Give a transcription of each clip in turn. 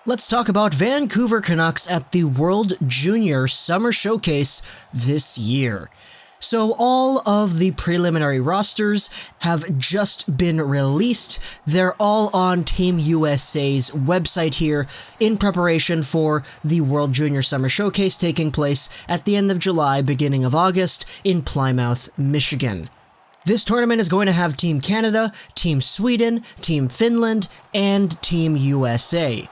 Let's talk about Vancouver Canucks at the World Junior Summer Showcase this year. So all of the preliminary rosters have just been released. They're all on Team USA's website here in preparation for the World Junior Summer Showcase taking place at the end of July, beginning of August in Plymouth, Michigan. This tournament is going to have Team Canada, Team Sweden, Team Finland, and Team USA.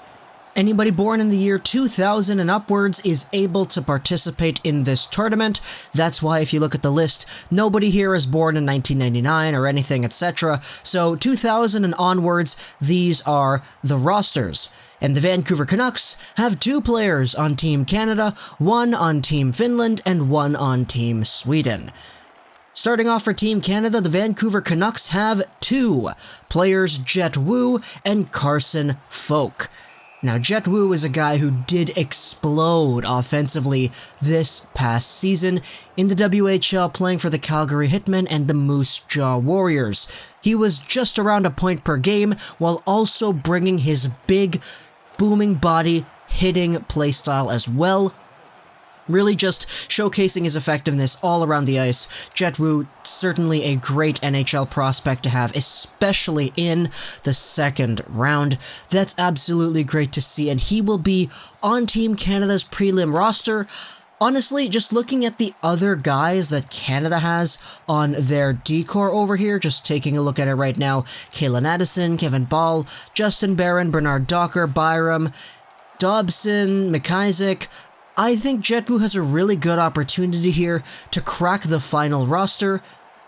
Anybody born in the year 2000 and upwards is able to participate in this tournament. That's why if you look at the list, nobody here is born in 1999 or anything, etc. So 2000 and onwards, these are the rosters. And the Vancouver Canucks have 2 players on Team Canada, 1 on Team Finland, and 1 on Team Sweden. Starting off for Team Canada, the Vancouver Canucks have 2 players, Jett Woo and Carson Folk. Now, Jett Woo is a guy who did explode offensively this past season in the WHL, playing for the Calgary Hitmen and the Moose Jaw Warriors. He was just around a point per game while also bringing his big, booming body hitting playstyle as well. Really just showcasing his effectiveness all around the ice. Jett Woo, certainly a great NHL prospect to have, especially in the second round. That's absolutely great to see, and he will be on Team Canada's prelim roster. Honestly, just looking at the other guys that Canada has on their decor over here, just taking a look at it right now, Kalen Addison, Kevin Ball, Justin Barron, Bernard Docker, Byram, Dobson, McIsaac. I think Jett Woo has a really good opportunity here to crack the final roster.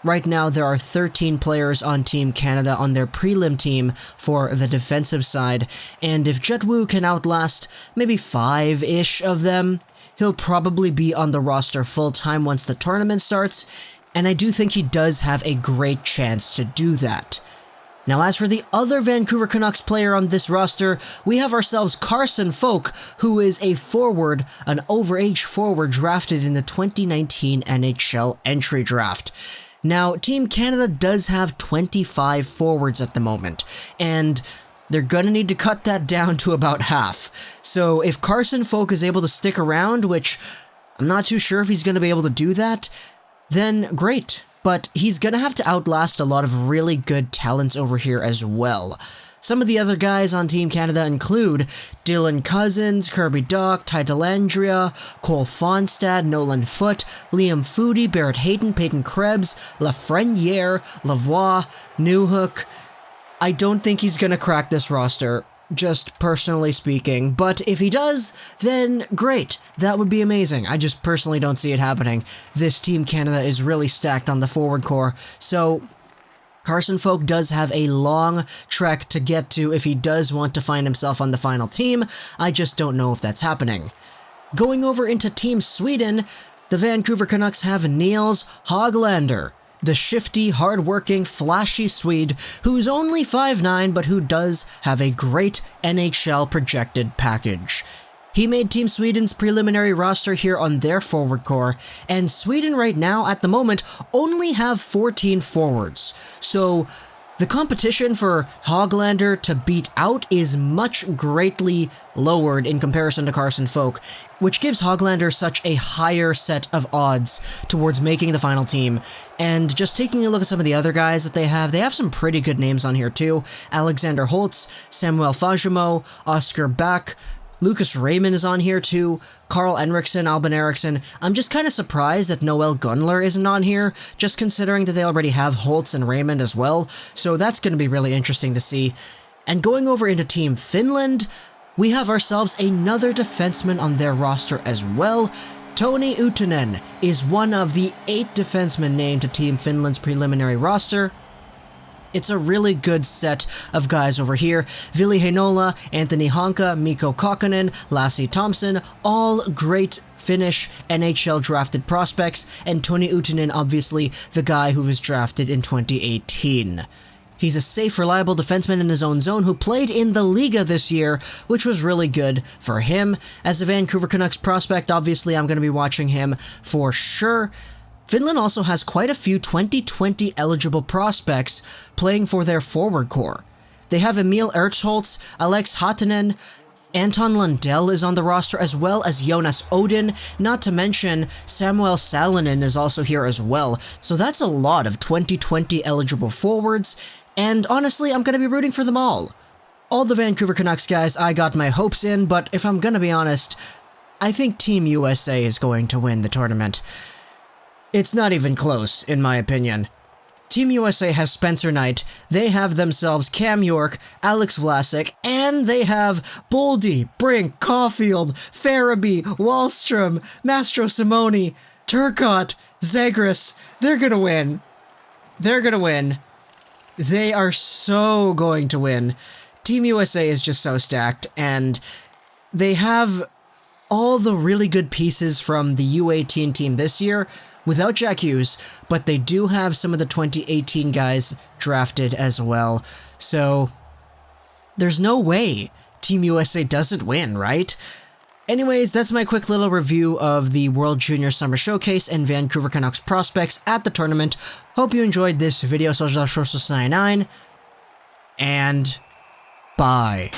Right now, there are 13 players on Team Canada on their prelim team for the defensive side, and if Jett Woo can outlast maybe 5-ish of them, he'll probably be on the roster full-time once the tournament starts, and I do think he does have a great chance to do that. Now, as for the other Vancouver Canucks player on this roster, we have ourselves Carson Folk, who is a forward, an overage forward drafted in the 2019 NHL entry draft. Now, Team Canada does have 25 forwards at the moment, and they're gonna need to cut that down to about half. So if Carson Folk is able to stick around, which I'm not too sure if he's gonna be able to do that, then great. But he's gonna have to outlast a lot of really good talents over here as well. Some of the other guys on Team Canada include Dylan Cozens, Kirby Dach, Ty Dellandrea, Cole Fonstad, Nolan Foote, Liam Foudy, Barrett Hayton, Peyton Krebs, Lafreniere, Lavoie, Newhook. I don't think he's gonna crack this roster, just personally speaking, but if he does, then great. That would be amazing. I just personally don't see it happening. This Team Canada is really stacked on the forward core, so Carson Folk does have a long trek to get to if he does want to find himself on the final team. I just don't know if that's happening. Going over into Team Sweden, the Vancouver Canucks have Nils Hoglander, the shifty, hard-working, flashy Swede who's only 5'9", but who does have a great NHL projected package. He made Team Sweden's preliminary roster here on their forward core, and Sweden right now, at the moment, only have 14 forwards. So the competition for Hoglander to beat out is much greatly lowered in comparison to Carson Folk, which gives Hoglander such a higher set of odds towards making the final team. And just taking a look at some of the other guys that they have some pretty good names on here too. Alexander Holtz, Samuel Fajimo, Oscar Bach, Lucas Raymond is on here too, Carl Henriksen, Albin Eriksson. I'm just kind of surprised that Noel Gunler isn't on here, just considering that they already have Holtz and Raymond as well, so that's going to be really interesting to see. And going over into Team Finland, we have ourselves another defenseman on their roster as well. Toni Utunen is one of the 8 defensemen named to Team Finland's preliminary roster. It's a really good set of guys over here. Ville Heinola, Anthony Honka, Mikko Kokkonen, Lassi Thompson, all great Finnish NHL drafted prospects, and Toni Utunen, obviously the guy who was drafted in 2018. He's a safe, reliable defenseman in his own zone who played in the Liga this year, which was really good for him. As a Vancouver Canucks prospect, obviously I'm going to be watching him for sure. Finland also has quite a few 2020 eligible prospects playing for their forward core. They have Emil Ertzholz, Alex Hatanen, Anton Lundell is on the roster, as well as Jonas Odin, not to mention Samuel Salonen is also here as well. So that's a lot of 2020 eligible forwards, and honestly, I'm going to be rooting for them all. All the Vancouver Canucks guys, I got my hopes in, but if I'm going to be honest, I think Team USA is going to win the tournament. It's not even close, in my opinion. Team USA has Spencer Knight, they have themselves Cam York, Alex Vlasic, and they have Boldy, Brink, Caufield, Farabee, Wahlstrom, Mastrosimone, Turcotte, Zegras. They're gonna win. They're gonna win. They are so going to win. Team USA is just so stacked, and they have all the really good pieces from the U18 team this year, without Jack Hughes, but they do have some of the 2018 guys drafted as well. So there's no way Team USA doesn't win, right? Anyways, that's my quick little review of the World Junior Summer Showcase and Vancouver Canucks prospects at the tournament. Hope you enjoyed this video, Social 99, and bye.